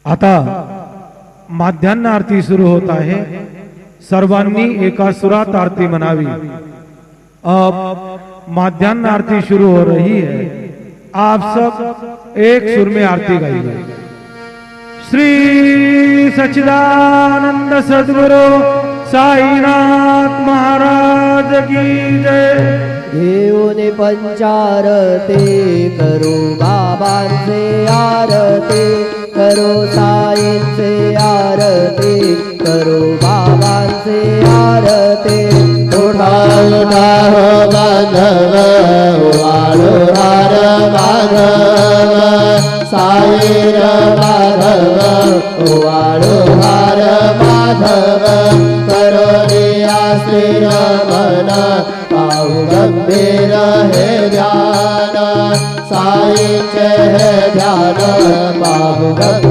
आता माध्यान्ह आरती सुरू होत आहे। सर्वांनी एका सुरात आरती मनावी। अब माध्यान्ह आरती शुरू हो रही है। आप सब एक सुर में आरती गाइए। श्री सच्चिदानंद सद्गुरु साईनाथ महाराज की जय। देवने पंचारती करो, बाबांचे आरती करो, साईंचे आरती करो, बाबांचे आरती। उठा उठा हो माधव, वाळो हार माधव, साईर माधव, वाळो हार माधव। करो श्री रमण, पाहु गंभीर हे ध्यान, साईंचे हे ध्यान, पाहु गंभीर